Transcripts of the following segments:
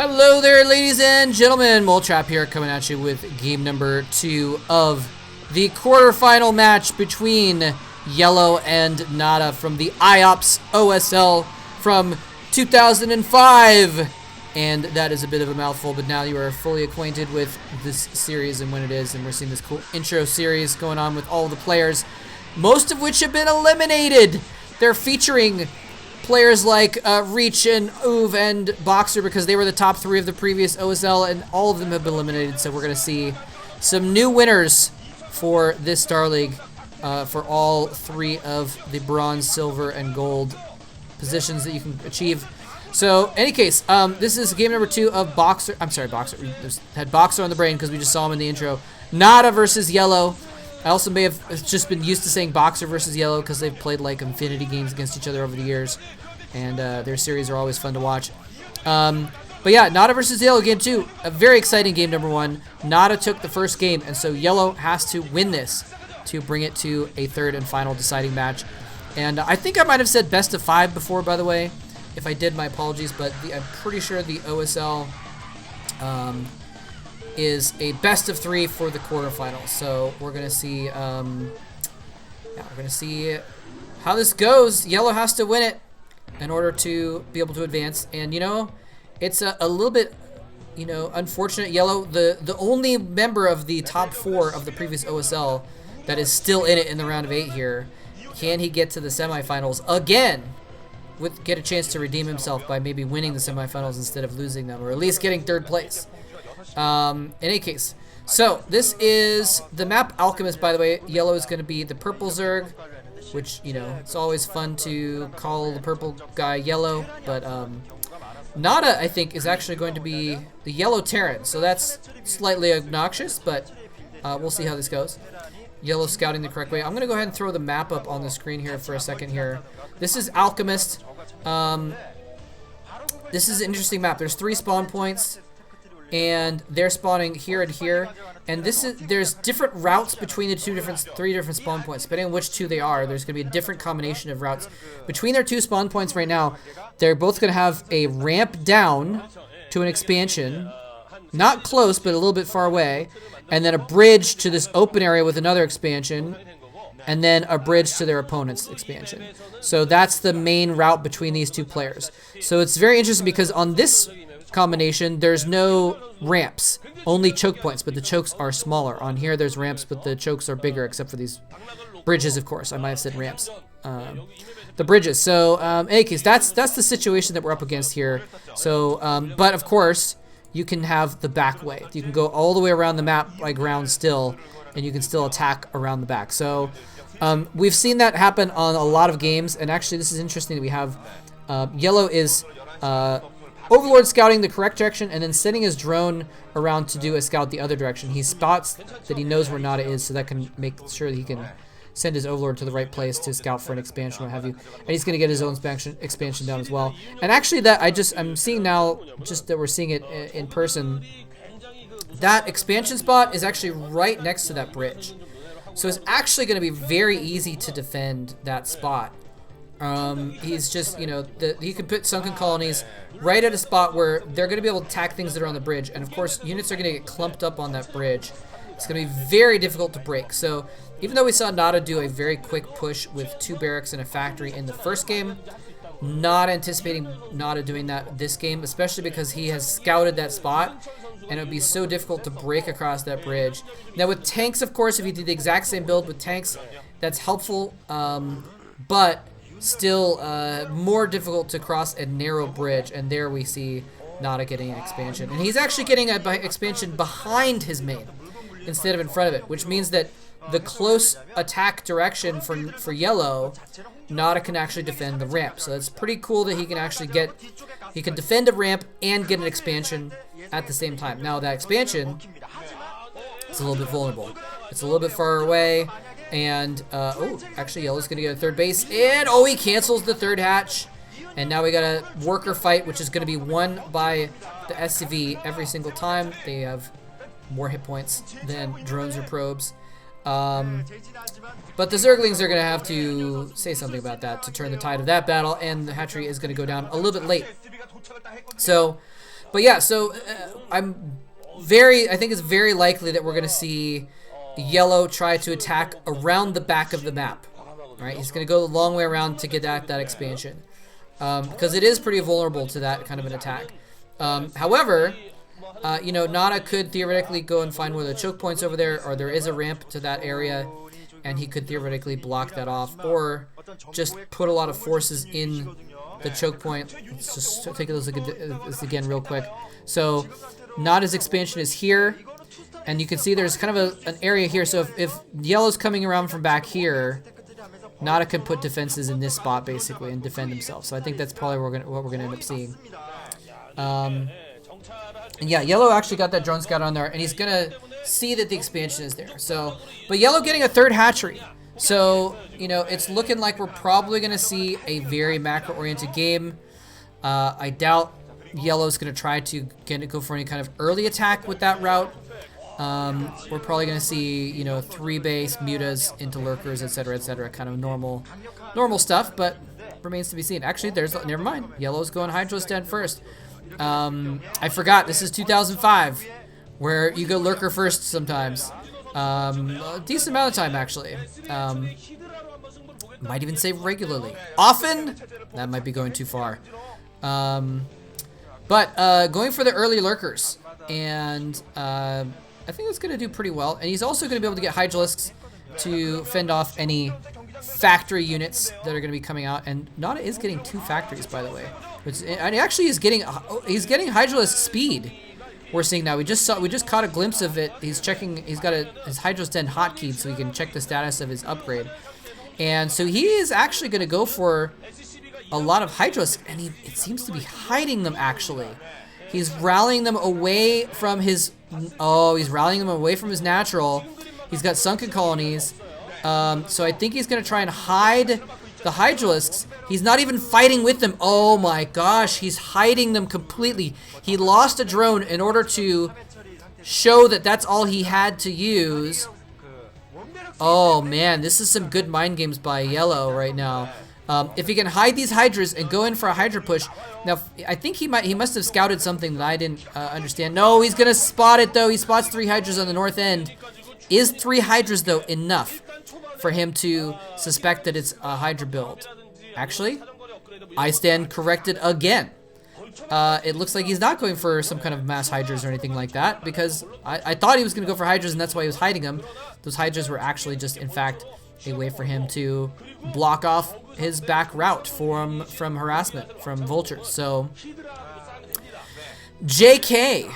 Hello there, ladies and gentlemen. Moletrap here, coming at you with game number 2 of the quarterfinal match between Yellow and NaDa from the IOPS OSL from 2005. And that is a bit of a mouthful, but now you are fully acquainted with this series and when it is, and we're seeing this cool intro series going on with all the players, most of which have been eliminated. They're featuring players like Reach and Uv and Boxer because they were the top 3 of the previous OSL, and all of them have been eliminated. So we're going to see some new winners for this Star League for all 3 of the bronze, silver, and gold positions that you can achieve. So, any case, this is game number 2 of Boxer. I'm sorry, Boxer. We just had Boxer on the brain because we just saw him in the intro. NaDa versus Yellow. I also may have just been used to saying Boxer versus Yellow because they've played like infinity games against each other over the years, and their series are always fun to watch. But yeah, NaDa versus Yellow, game 2. A very exciting game number 1. NaDa took the first game, and so Yellow has to win this to bring it to a third and final deciding match. And I think I might have said best of 5 before, by the way. If I did, my apologies, but I'm pretty sure the OSL is a best of 3 for the quarterfinals. So we're gonna see, yeah, we're gonna see how this goes. Yellow has to win it in order to be able to advance, and you know, it's a little bit, you know, unfortunate. Yellow, the only member of the top 4 of the previous OSL that is still in it in the round of 8 here. Can he get to the semifinals again? Get a chance to redeem himself by maybe winning the semifinals instead of losing them, or at least getting 3rd place. In any case, so this is the map Alchemist, by the way. Yellow is going to be the purple Zerg, which, you know, it's always fun to call the purple guy Yellow, but NaDa, I think, is actually going to be the Yellow Terran, so that's slightly obnoxious, but we'll see how this goes. Yellow scouting the correct way. I'm going to go ahead and throw the map up on the screen here for a second here. This is Alchemist. This is an interesting map. There's 3 spawn points, and they're spawning here and here. And there's different routes between the 3 different spawn points. Depending on which 2 they are, there's going to be a different combination of routes. Between their 2 spawn points right now, they're both going to have a ramp down to an expansion. Not close, but a little bit far away. And then a bridge to this open area with another expansion. And then a bridge to their opponent's expansion. So that's the main route between these 2 players. So it's very interesting because on this combination, there's no ramps. Only choke points, but the chokes are smaller. On here, there's ramps, but the chokes are bigger, except for these bridges, of course. I might have said ramps. The bridges. So, in any case, that's the situation that we're up against here. So, but of course, you can have the back way. You can go all the way around the map by ground still, and you can still attack around the back. So we've seen that happen on a lot of games, and actually this is interesting that we have Yellow is Overlord scouting the correct direction and then sending his drone around to do a scout the other direction. He spots that he knows where NaDa is, so that can make sure that he can send his Overlord to the right place to scout for an expansion, what have you. And he's going to get his own expansion down as well. And actually that I'm seeing now, just that we're seeing it in person, that expansion spot is actually right next to that bridge. So it's actually going to be very easy to defend that spot. He's just, you know, he can put sunken colonies right at a spot where they're going to be able to attack things that are on the bridge. And of course, units are going to get clumped up on that bridge. It's going to be very difficult to break. So even though we saw NaDa do a very quick push with 2 barracks and a factory in the first game, not anticipating NaDa doing that this game, especially because he has scouted that spot, and it would be so difficult to break across that bridge. Now with tanks, of course, if you did the exact same build with tanks, that's helpful, but still more difficult to cross a narrow bridge, and there we see NaDa getting an expansion. And he's actually getting an expansion behind his main instead of in front of it, which means that the close attack direction for Yellow, NaDa can actually defend the ramp. So it's pretty cool that he can actually he can defend a ramp and get an expansion at the same time. Now that expansion is a little bit vulnerable. It's a little bit far away, and oh, actually Yellow's gonna get a 3rd base, and oh, he cancels the 3rd hatch. And now we got a worker fight, which is gonna be won by the SCV every single time. They have more hit points than drones or probes. But the Zerglings are going to have to say something about that to turn the tide of that battle, and the hatchery is going to go down a little bit late. So But yeah, so I think it's very likely that we're going to see yellow try to attack around the back of the map. Right? He's going to go the long way around to get at that expansion. Because it is pretty vulnerable to that kind of an attack. However, you know, NaDa could theoretically go and find one of the choke points over there, or there is a ramp to that area, and he could theoretically block that off, or just put a lot of forces in the choke point. Let's just take a look at this again real quick. So NaDa's expansion is here, and you can see there's kind of an area here. So if yellow's coming around from back here, NaDa can put defenses in this spot basically and defend himself. So I think that's probably what we're gonna end up seeing. And yeah, yellow actually got that drone scout on there, and he's gonna see that the expansion is there. So, but yellow getting a third hatchery. So, you know, it's looking like we're probably gonna see a very macro-oriented game. I doubt yellow's gonna try to go for any kind of early attack with that route. We're probably gonna see, you know, 3-base mutas into lurkers, etc., kind of normal stuff, but remains to be seen. Actually, never mind. Yellow's going Hydra's Den first. I forgot, this is 2005, where you go lurker first sometimes. A decent amount of time, actually. Might even say regularly. Often? That might be going too far. But going for the early lurkers, and I think it's going to do pretty well. And he's also going to be able to get Hydralisks to fend off any factory units that are going to be coming out. And NaDa is getting 2 factories, by the way. And actually he's getting Hydralisk speed. We're seeing now. We just caught a glimpse of it. He's checking. He's got his Hydra's Den hotkeyed so he can check the status of his upgrade. And so he is actually going to go for a lot of Hydralisks, and it seems to be hiding them actually. He's rallying them away from his. Oh, he's rallying them away from his natural. He's got sunken colonies. So I think he's going to try and hide the Hydralisks. He's not even fighting with them. Oh my gosh, he's hiding them completely. He lost a drone in order to show that that's all he had to use. Oh man, this is some good mind games by yellow right now. If he can hide these Hydras and go in for a Hydra push. Now, I think he must have scouted something that I didn't understand. No, he's going to spot it, though. He spots 3 Hydras on the north end. Is 3 Hydras, though, enough for him to suspect that it's a Hydra build? Actually, I stand corrected again. It looks like he's not going for some kind of mass Hydras or anything like that, because I thought he was going to go for Hydras, and that's why he was hiding them. Those Hydras were actually just, in fact, a way for him to block off his back route from harassment from vultures. So JK.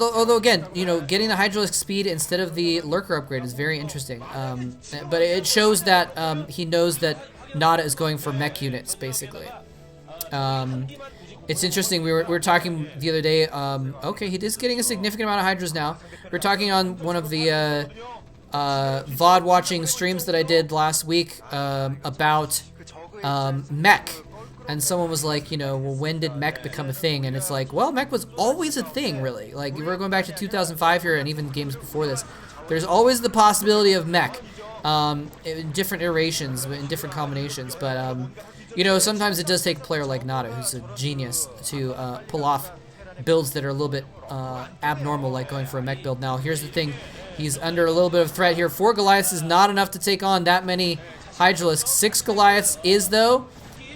Although again, you know, getting the Hydralisk speed instead of the lurker upgrade is very interesting. But it shows that he knows that NaDa is going for mech units basically. It's interesting. We were talking the other day. Okay, he is getting a significant amount of Hydras now. We were talking on one of the VOD watching streams that I did last week about mech, and someone was like, you know, well, when did mech become a thing? And it's like, well, mech was always a thing, really. Like, we're going back to 2005 here, and even games before this. There's always the possibility of mech in different iterations, in different combinations, but you know, sometimes it does take a player like NaDa, who's a genius, to pull off builds that are a little bit abnormal, like going for a mech build. Now, here's the thing. He's under a little bit of threat here. 4 Goliaths is not enough to take on that many Hydralisks. 6 Goliaths is, though.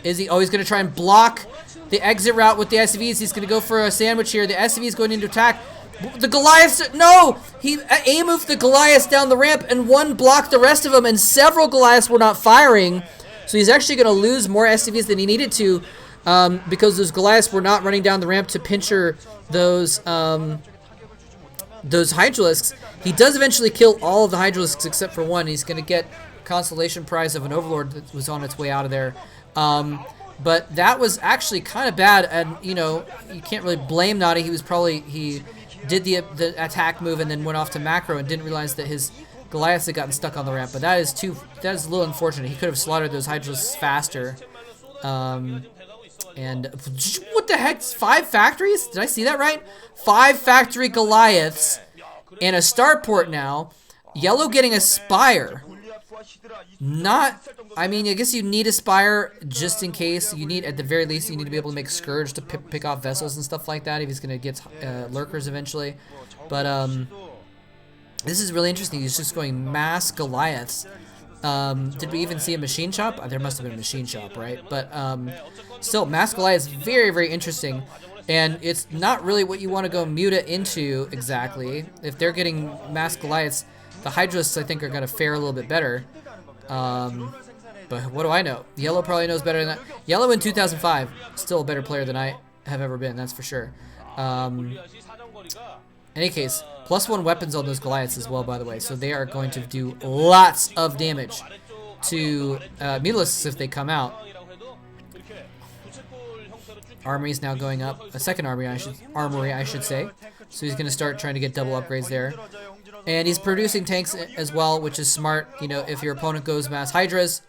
Is he? Oh, he's going to try and block the exit route with the SCVs. He's going to go for a sandwich here. The SCV is going into attack. The Goliaths, no! He A-moved the Goliaths down the ramp, and one blocked the rest of them, and several Goliaths were not firing. So he's actually going to lose more SCVs than he needed to, because those Goliaths were not running down the ramp to pincher those Hydralisks. He does eventually kill all of the Hydralisks except for one. He's going to get consolation prize of an Overlord that was on its way out of there. But that was actually kind of bad, and you know, you can't really blame NaDa. He did the attack move and then went off to macro and didn't realize that his Goliaths had gotten stuck on the ramp. But that is a little unfortunate. He could have slaughtered those Hydralisks faster. And what the heck? 5 factories? Did I see that right? 5 factory Goliaths and a starport now. Yellow getting a Spire. Not, I mean, I guess you need Aspire just in case. You need, at the very least, you need to be able to make Scourge to pick off vessels and stuff like that if he's going to get Lurkers eventually. But this is really interesting. He's just going mass Goliaths. Did we even see a machine shop? There must have been a machine shop, right? But still, mass Goliaths, very, very interesting. And it's not really what you want to go Muta into exactly. If they're getting mass Goliaths, the Hydralisks, I think, are going to fare a little bit better. But what do I know? Yellow probably knows better than that. Yellow in 2005, still a better player than I have ever been, that's for sure. Any case, +1 weapons on those Goliaths as well, by the way. So they are going to do lots of damage to Mutalisks if they come out. Armory is now going up. A second armory, I should say. So he's going to start trying to get double upgrades there. And he's producing tanks as well, which is smart. You know, if your opponent goes mass Hydras,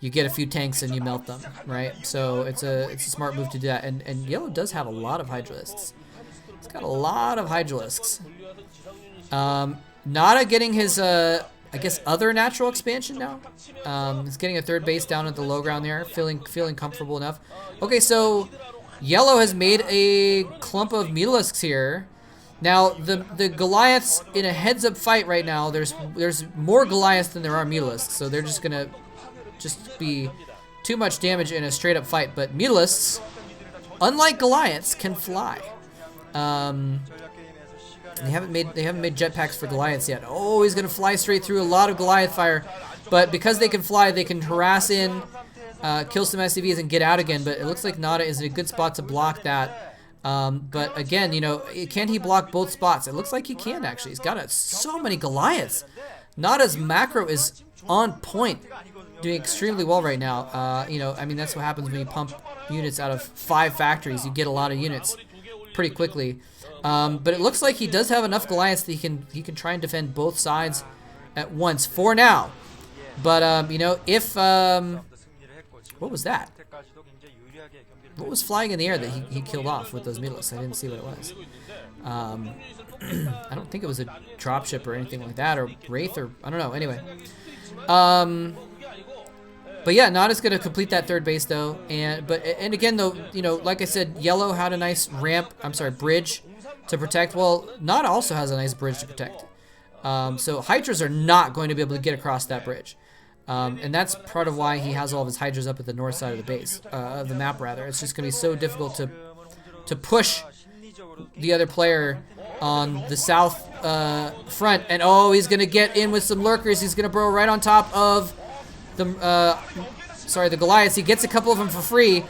you get a few tanks and you melt them, right? So it's a smart move to do that. And Yellow does have a lot of Hydralisks. He's got a lot of Hydralisks. NaDa getting his, I guess, other natural expansion now. He's getting a third base down at the low ground there, feeling comfortable enough. Okay, so Yellow has made a clump of Mutalisks here. Now, the Goliaths in a heads-up fight right now, there's more Goliaths than there are Mutalisks, so they're just gonna be too much damage in a straight-up fight. But Mutalisks, unlike Goliaths, can fly. They haven't made jetpacks for Goliaths yet. Oh, he's gonna fly straight through a lot of Goliath fire, but because they can fly, they can harass in, kill some SCVs and get out again. But it looks like NaDa is in a good spot to block that. But again, you know, can he block both spots? It looks like he can actually. He's got so many Goliaths. NaDa's macro is on point, doing extremely well right now. You know, I mean, that's what happens when you pump units out of 5 factories. You get a lot of units pretty quickly. But it looks like he does have enough Goliaths that he can try and defend both sides at once for now. But you know, if what was that? What was flying in the air that he killed off with those Mutalisks? I didn't see what it was. I don't think it was a dropship or anything like that, or Wraith, or I don't know. Anyway, but yeah, NaDa's gonna complete that third base though, and again though, you know, like I said, Yellow had a nice bridge to protect. Well, NaDa also has a nice bridge to protect. So Hydras are not going to be able to get across that bridge. And that's part of why he has all of his Hydras up at the north side of the base, of the map rather. It's just going to be so difficult to push the other player on the south front. And oh, he's going to get in with some Lurkers. He's going to burrow right on top of the Goliaths. He gets a couple of them for free.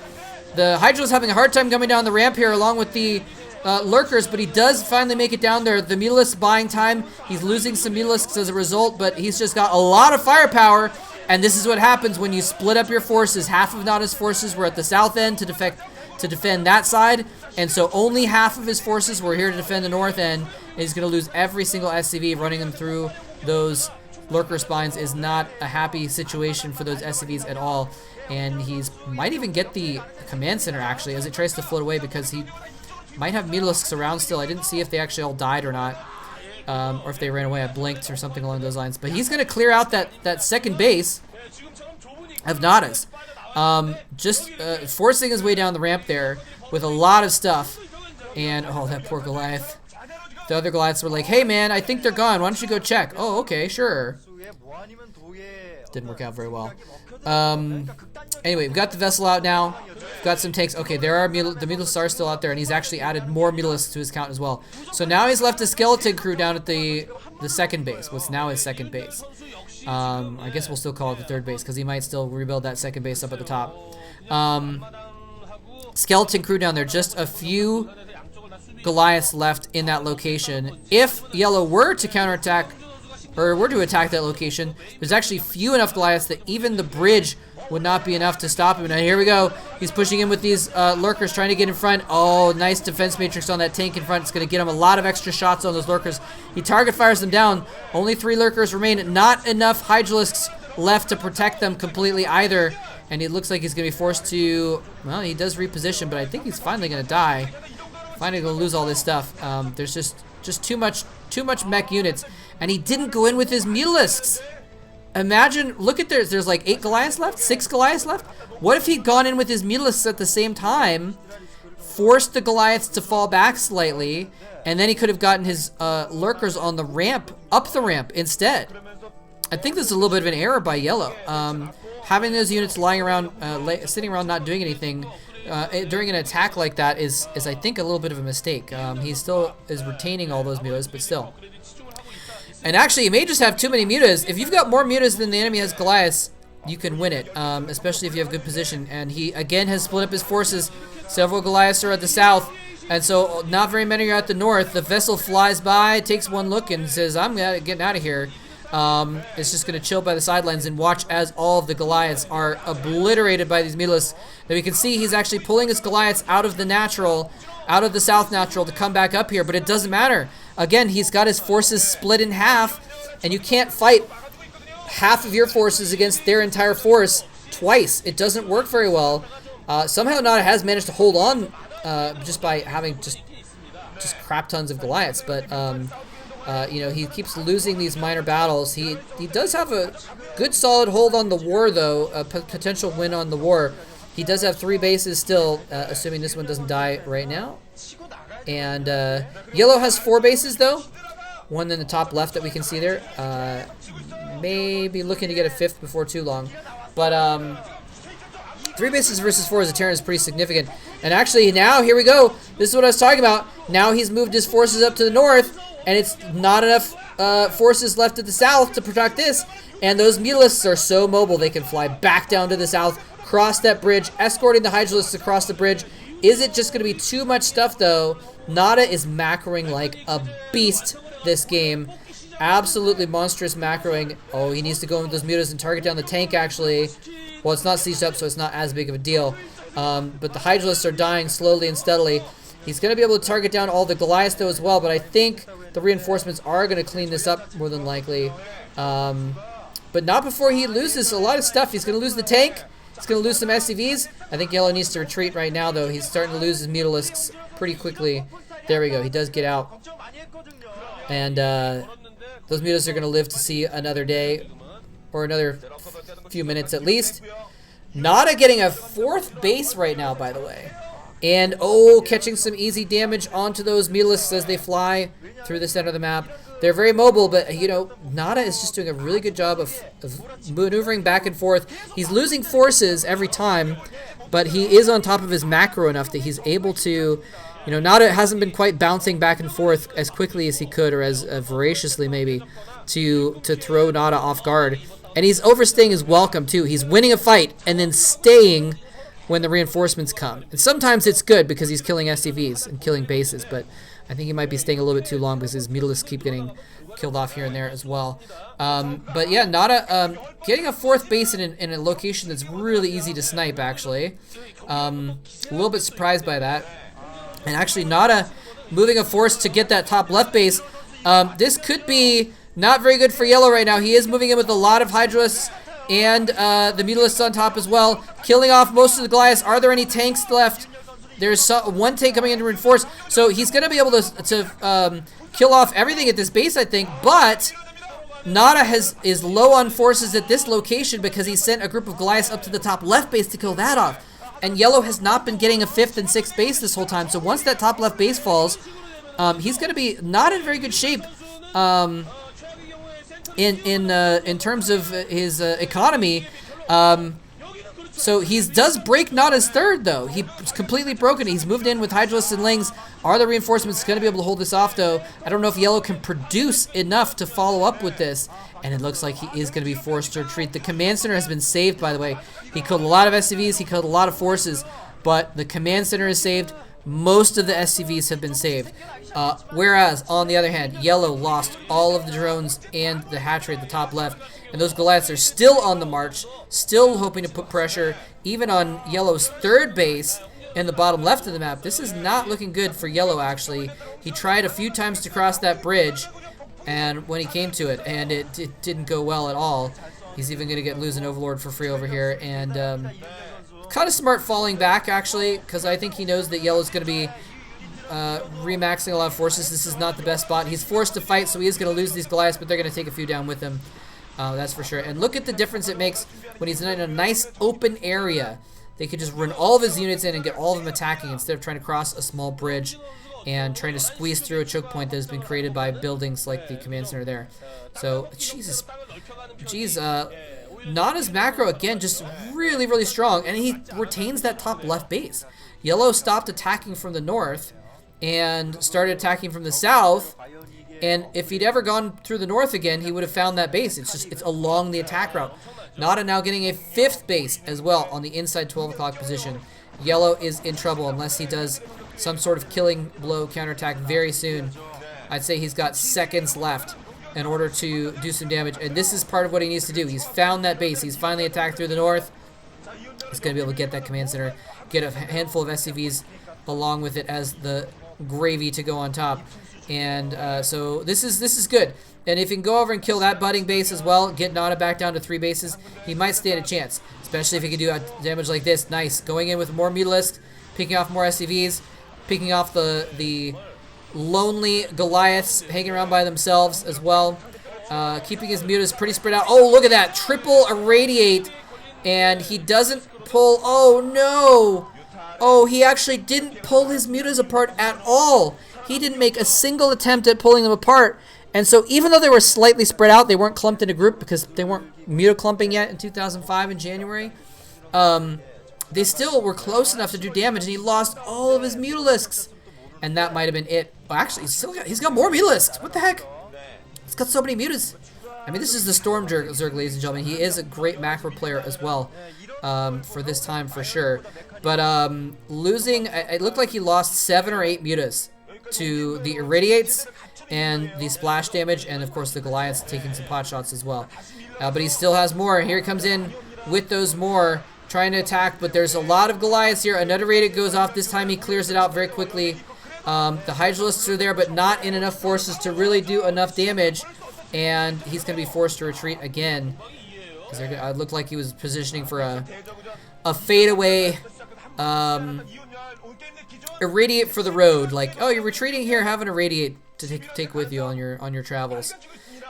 The Hydra's having a hard time coming down the ramp here along with the Lurkers, but he does finally make it down there. The Mutalisk buying time. He's losing some Mutalisks as a result, but he's just got a lot of firepower. And this is what happens when you split up your forces. Half of NaDa's forces were at the south end to defend that side, and so only half of his forces were here to defend the north end. And he's going to lose every single SCV. Running them through those Lurker spines is not a happy situation for those SCVs at all. And he's might even get the command center actually as it tries to float away, because he might have Mutalisks around still. I didn't see if they actually all died or not. Or if they ran away. I blinked or something along those lines. But he's going to clear out that second base of NaDa's. Just forcing his way down the ramp there with a lot of stuff. And, oh, that poor Goliath. The other Goliaths were like, hey, man, I think they're gone. Why don't you go check? Oh, okay, sure. Didn't work out very well. Anyway, we've got the vessel out now. We've got some tanks. Okay, the Mutalisks are still out there, and he's actually added more Mutalisks to his count as well. So now he's left a skeleton crew down at the second base, what's now his second base. I guess we'll still call it the third base, because he might still rebuild that second base up at the top. Skeleton crew down there, just a few Goliaths left in that location. If Yellow were to counterattack, or were to attack that location, there's actually few enough Goliaths that even the bridge would not be enough to stop him. Now here we go. He's pushing in with these Lurkers, trying to get in front. Oh, nice defense matrix on that tank in front. It's going to get him a lot of extra shots on those Lurkers. He target fires them down. Only 3 Lurkers remain. Not enough Hydralisks left to protect them completely either. And it looks like he's going to be forced to, well, he does reposition, but I think he's finally going to die. Finally going to lose all this stuff. There's just too much mech units. And he didn't go in with his Mutalisks. imagine, look at there's like 8 Goliaths left, 6 Goliaths left. What if he'd gone in with his Mutalisks at the same time, forced the Goliaths to fall back slightly, and then he could have gotten his lurkers on the ramp, up the ramp instead. I think this is a little bit of an error by yellow. Having those units lying around, sitting around not doing anything during an attack like that is I think a little bit of a mistake. He still is retaining all those mutas, but still. And actually, you may just have too many mutas. If you've got more mutas than the enemy has Goliaths, you can win it, especially if you have good position. And he, again, has split up his forces. Several Goliaths are at the south, and so not very many are at the north. The vessel flies by, takes one look, and says, I'm getting out of here. It's just going to chill by the sidelines and watch as all of the Goliaths are obliterated by these Mutalisks. Now we can see he's actually pulling his Goliaths out of the natural, out of the south natural to come back up here, but it doesn't matter. Again, he's got his forces split in half, and you can't fight half of your forces against their entire force twice. It doesn't work very well. Somehow NaDa has managed to hold on just by having just crap tons of Goliaths, but you know, he keeps losing these minor battles. He does have a good solid hold on the war, though, a potential win on the war. He does have 3 bases still, assuming this one doesn't die right now. And yellow has 4 bases, though. One in the top left that we can see there. Maybe looking to get a 5th before too long. But 3 bases versus 4 as a Terran is pretty significant. And actually, now, here we go. This is what I was talking about. Now he's moved his forces up to the north, and it's not enough forces left at the south to protect this. And those Mutalisks are so mobile, they can fly back down to the south, cross that bridge, escorting the Hydralisks across the bridge. Is it just going to be too much stuff, though? NaDa is macroing like a beast this game. Absolutely monstrous macroing. Oh, he needs to go in with those mutas and target down the tank, actually. Well, it's not sieged up, so it's not as big of a deal. But the Hydralisks are dying slowly and steadily. He's going to be able to target down all the Goliaths, though, as well, but I think the reinforcements are going to clean this up more than likely. But not before he loses a lot of stuff. He's going to lose the tank. He's going to lose some SCVs. I think yellow needs to retreat right now, though. He's starting to lose his Mutalisks pretty quickly. There we go. He does get out. And those mutas are going to live to see another day, or another few minutes at least. NaDa getting a 4th base right now, by the way. And, oh, catching some easy damage onto those Mutalisks as they fly through the center of the map. They're very mobile, but, you know, NaDa is just doing a really good job of maneuvering back and forth. He's losing forces every time, but he is on top of his macro enough that he's able to, you know, NaDa hasn't been quite bouncing back and forth as quickly as he could, or as voraciously maybe, to throw NaDa off guard. And he's overstaying his welcome, too. He's winning a fight and then staying when the reinforcements come. And sometimes it's good because he's killing SCVs and killing bases, but I think he might be staying a little bit too long because his Mutalisks keep getting killed off here and there as well. But yeah, NaDa getting a 4th base in a location that's really easy to snipe, actually. A little bit surprised by that. And actually, NaDa moving a force to get that top left base. This could be not very good for yellow right now. He is moving in with a lot of Hydralisks and the Mutalisks on top as well, killing off most of the Goliaths. Are there any tanks left? There's one tank coming in to reinforce, so he's going to be able to kill off everything at this base, I think, but NaDa is low on forces at this location because he sent a group of Goliaths up to the top left base to kill that off. And yellow has not been getting a 5th and 6th base this whole time, so once that top left base falls, he's going to be not in very good shape in terms of his economy. So he does break NaDa's 3rd, though. He's completely broken. He's moved in with Hydralisks and Lings. Are the reinforcements going to be able to hold this off, though? I don't know if yellow can produce enough to follow up with this. And it looks like he is going to be forced to retreat. The command center has been saved, by the way. He killed a lot of SCVs. He killed a lot of forces. But the command center is saved. Most of the SCVs have been saved. Whereas, on the other hand, yellow lost all of the drones and the hatchery at the top left. And those Goliaths are still on the march, still hoping to put pressure even on yellow's 3rd base in the bottom left of the map. This is not looking good for yellow, actually. He tried a few times to cross that bridge, and when he came to it, and it didn't go well at all. He's even going to lose an Overlord for free over here. And kind of smart falling back, actually, because I think he knows that yellow's going to be remaxing a lot of forces. This is not the best spot. He's forced to fight, so he is going to lose these Goliaths, but they're going to take a few down with him. That's for sure. And look at the difference it makes when he's in a nice open area. They could just run all of his units in and get all of them attacking instead of trying to cross a small bridge and trying to squeeze through a choke point that has been created by buildings like the command center there. So, Jesus. Geez, NaDa's macro, again, just really, really strong. And he retains that top left base. Yellow stopped attacking from the north and started attacking from the south. And if he'd ever gone through the north again, he would have found that base. It's along the attack route. NaDa now getting a 5th base as well on the inside 12 o'clock position. Yellow is in trouble unless he does some sort of killing blow counterattack very soon. I'd say he's got seconds left in order to do some damage. And this is part of what he needs to do. He's found that base. He's finally attacked through the north. He's going to be able to get that command center, get a handful of SCVs along with it as the gravy to go on top. And so this is good. And if he can go over and kill that budding base as well, get NaDa back down to 3 bases, he might stand a chance. Especially if he can do damage like this. Nice. Going in with more Mutalisks, picking off more SCVs, picking off the lonely Goliaths hanging around by themselves as well. Keeping his mutas pretty spread out. Oh, look at that. Triple irradiate. And he doesn't pull. Oh, no. Oh, he actually didn't pull his mutas apart at all. He didn't make a single attempt at pulling them apart. And so even though they were slightly spread out, they weren't clumped in a group because they weren't muta clumping yet in 2005 in January. They still were close enough to do damage, and he lost all of his Mutalisks. And that might have been it. Oh, actually, he's got more Mutalisks. What the heck? He's got so many mutas. I mean, this is the Storm Zerg, ladies and gentlemen. He is a great macro player as well for this time, for sure. But losing, it looked like he lost 7 or 8 mutas to the Irradiates and the splash damage, and of course the Goliaths taking some pot shots as well. But he still has more. Here he comes in with those more, trying to attack, but there's a lot of Goliaths here. Another Radiant goes off. This time he clears it out very quickly. The Hydralisks are there, but not in enough forces to really do enough damage, and he's going to be forced to retreat again. It looked like he was positioning for a fadeaway Irradiate for the road. Like, oh, you're retreating here, have an Irradiate to take with you on your travels.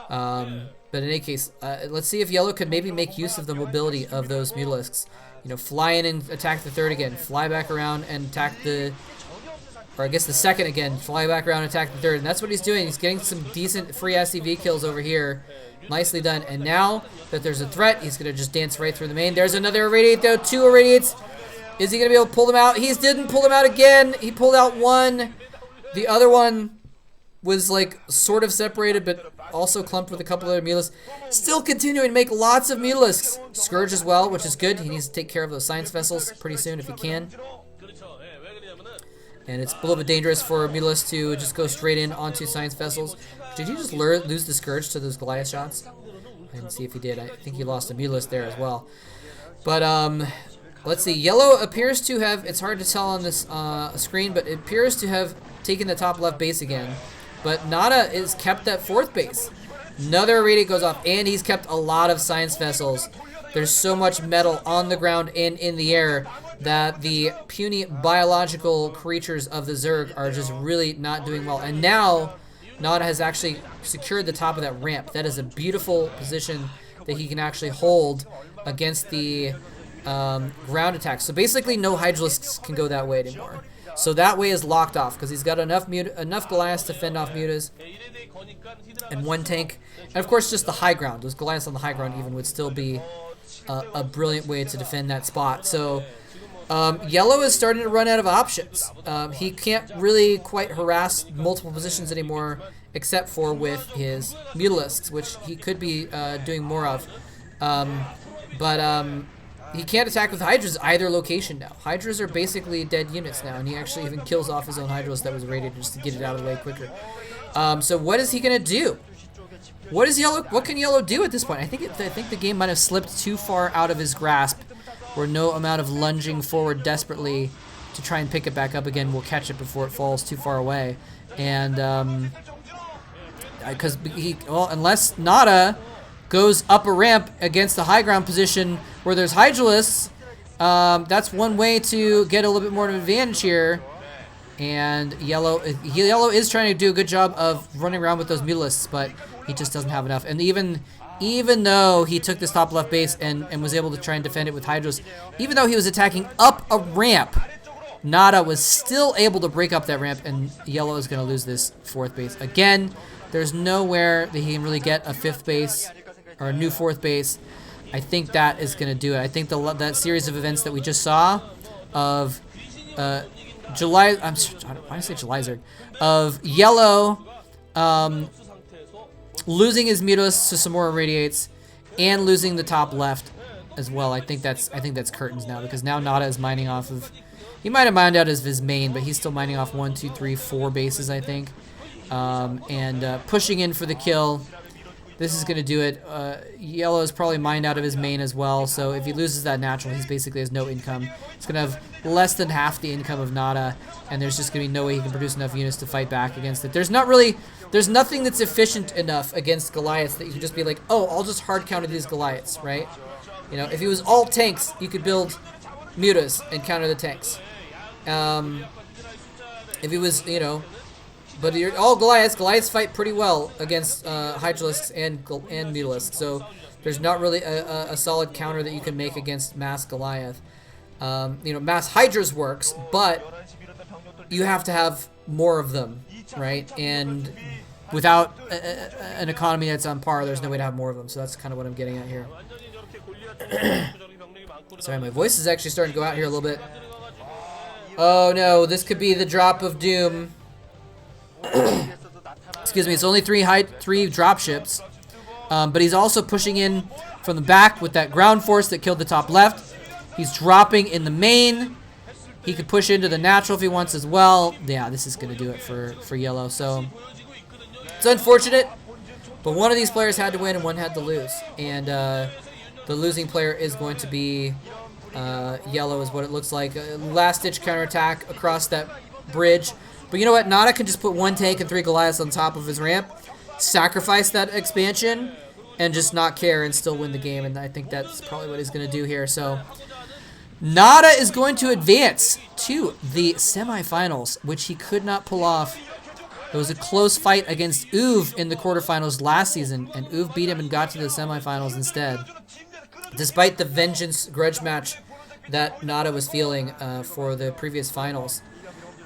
But in any case, let's see if Yellow could maybe make use of the mobility of those Mutalisks. You know, fly in and attack the 3rd again, fly back around and attack the, or I guess the 2nd again, fly back around and attack the 3rd. And that's what he's doing. He's getting some decent free SCV kills over here. Nicely done. And now that there's a threat, he's going to just dance right through the main. There's another Irradiate though, 2 Irradiates. Is he going to be able to pull them out? He didn't pull them out again. He pulled out 1. The other one was like sort of separated, but also clumped with a couple other Mutalisks. Still continuing to make lots of Mutalisks. Scourge as well, which is good. He needs to take care of those science vessels pretty soon if he can. And it's a little bit dangerous for Mutalisks to just go straight in onto science vessels. Did he just lose the Scourge to those Goliath shots? I didn't see if he did. I think he lost a Mutalisk there as well. But let's see. Yellow appears to have, it's hard to tell on this screen, but it appears to have taken the top left base again. But NaDa is kept that 4th base. Another Irradiate goes off, and he's kept a lot of science vessels. There's so much metal on the ground and in the air that the puny biological creatures of the Zerg are just really not doing well. And now, NaDa has actually secured the top of that ramp. That is a beautiful position that he can actually hold against the ground attack. So basically, no Hydralisks can go that way anymore. So that way is locked off because he's got enough Goliaths to fend off mutas and 1 tank. And of course, just the high ground. Those Goliaths on the high ground even would still be a brilliant way to defend that spot. So Yellow is starting to run out of options. He can't really quite harass multiple positions anymore except for with his Mutalisks, which he could be doing more of. He can't attack with Hydras either location now. Hydras are basically dead units now, and he actually even kills off his own Hydras that was raided just to get it out of the way quicker. So what is he gonna do? What can Yellow do at this point? I think the game might have slipped too far out of his grasp, where no amount of lunging forward desperately to try and pick it back up again will catch it before it falls too far away. And because unless NaDa goes up a ramp against the high ground position where there's Hydralisks, that's one way to get a little bit more of an advantage here. And Yellow is trying to do a good job of running around with those Mutalisks, but he just doesn't have enough. And even even though he took this top left base and was able to try and defend it with Hydros, even though he was attacking up a ramp, NaDa was still able to break up that ramp, and yellow is going to lose this 4th base. Again, there's nowhere that he can really get a 5th base or a new 4th base. I think that is going to do it. I think that series of events that we just saw of July, why did I say July? Of yellow losing his Mutos to some more irradiates and losing the top left as well. I think that's curtains now, because now NaDa is mining off of, he might have mined out as his main, but he's still mining off 1, 2, 3, 4 bases, I think. And pushing in for the kill. This is going to do it. Yellow is probably mined out of his main as well, so if he loses that natural, he basically has no income. It's going to have less than half the income of NaDa, and there's just going to be no way he can produce enough units to fight back against it. There's nothing that's efficient enough against Goliaths that you can just be like, oh, I'll just hard counter these Goliaths, right? You know, if he was all tanks, you could build Mutas and counter the tanks. If he was, you know, but you're all Goliaths. Goliaths fight pretty well against Hydralisks and Mutalisks, so there's not really a solid counter that you can make against Mass Goliath. You know, Mass Hydras works, but you have to have more of them, right? And without an economy that's on par, there's no way to have more of them. So that's kind of what I'm getting at here. Sorry, my voice is actually starting to go out here a little bit. Oh no, this could be the drop of doom. Excuse me, it's only three drop ships. But he's also pushing in from the back with that ground force that killed the top left. He's dropping in the main. He could push into the natural if he wants as well. Yeah, this is going to do it for yellow. So it's unfortunate, but one of these players had to win and one had to lose. And the losing player is going to be yellow, is what it looks like. Last-ditch counterattack across that bridge. But you know what? NaDa can just put 1 tank and 3 Goliaths on top of his ramp, sacrifice that expansion, and just not care and still win the game. And I think that's probably what he's going to do here. So NaDa is going to advance to the semifinals, which he could not pull off. It was a close fight against Uv in the quarterfinals last season, and Uv beat him and got to the semifinals instead. Despite the vengeance grudge match that NaDa was feeling for the previous finals.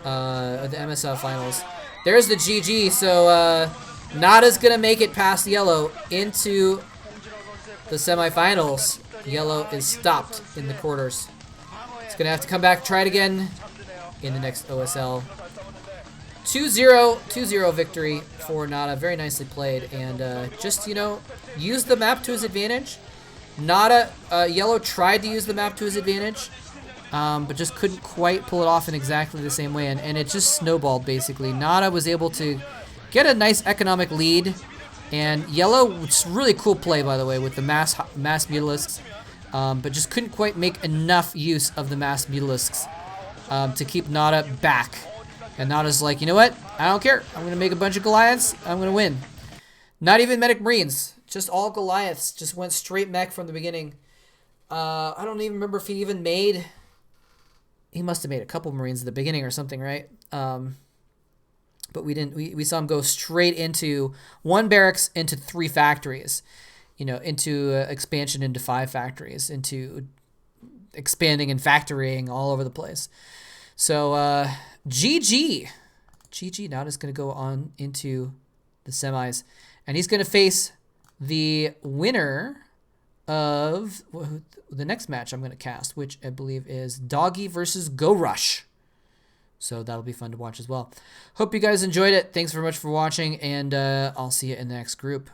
The MSL finals. There's the GG, so NaDa's gonna make it past yellow into the semifinals. Yellow is stopped in the quarters. It's gonna have to come back, try it again in the next OSL. 2-0 victory for NaDa. Very nicely played, and just, you know, use the map to his advantage. NaDa, yellow tried to use the map to his advantage, but just couldn't quite pull it off in exactly the same way, and it just snowballed, basically. NaDa was able to get a nice economic lead, and yellow, which is really cool play, by the way, with the mass Mutalisks, but just couldn't quite make enough use of the mass Mutalisks to keep NaDa back. And NaDa's like, you know what? I don't care. I'm going to make a bunch of Goliaths. I'm going to win. Not even Medic Marines. Just all Goliaths. Just went straight mech from the beginning. I don't even remember if he even made... He must have made a couple Marines at the beginning or something, right? But we didn't. We saw him go straight into 1 barracks into 3 factories. You know, into expansion into 5 factories. Into expanding and factorying all over the place. So, GG. GG. Now is going to go on into the semis. And he's going to face the winner of the next match I'm going to cast, which I believe is Doggy versus Go Rush. So that'll be fun to watch as well. Hope you guys enjoyed it. Thanks very much for watching, and I'll see you in the next group.